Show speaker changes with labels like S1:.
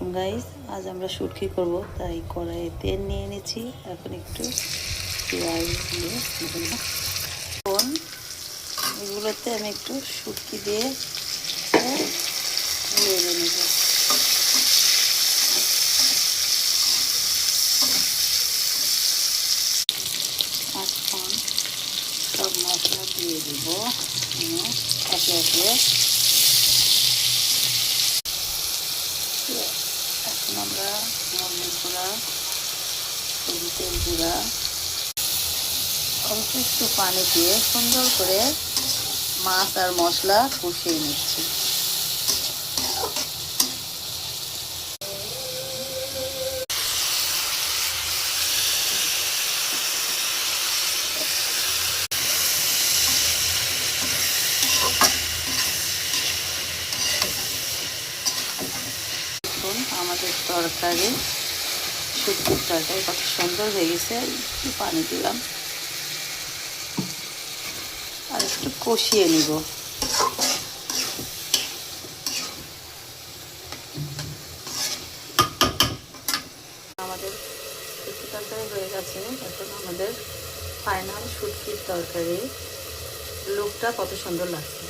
S1: আলাইকুম গাইস, আজ আমরা শুটকি করব, তাই কড়াইয়ে তেল নিয়ে নিয়েছি। এখন একটু পেঁয়াজ দিয়ে এখন এগুলোতে আমি একটু শুটকি দিয়ে নেড়ে নেব। এখন সব মশলা দিয়ে দিব একে একে। এখন আমরা মরিচ গুঁড়া, হলুদের গুঁড়া, অল্প একটু পানি দিয়ে সুন্দর করে মাছ আর মশলা কষিয়ে নিচ্ছি। আমাদের তরকারি, শুটকির তরকারি কত সুন্দর হয়ে গেছে। একটু পানি দিলাম আর একটু কষিয়ে নিব। আমাদের শুটকি তরকারি হয়ে গেছে। এখন আমাদের ফাইনাল শুটকির তরকারি লুকটা কত সুন্দর লাগছে।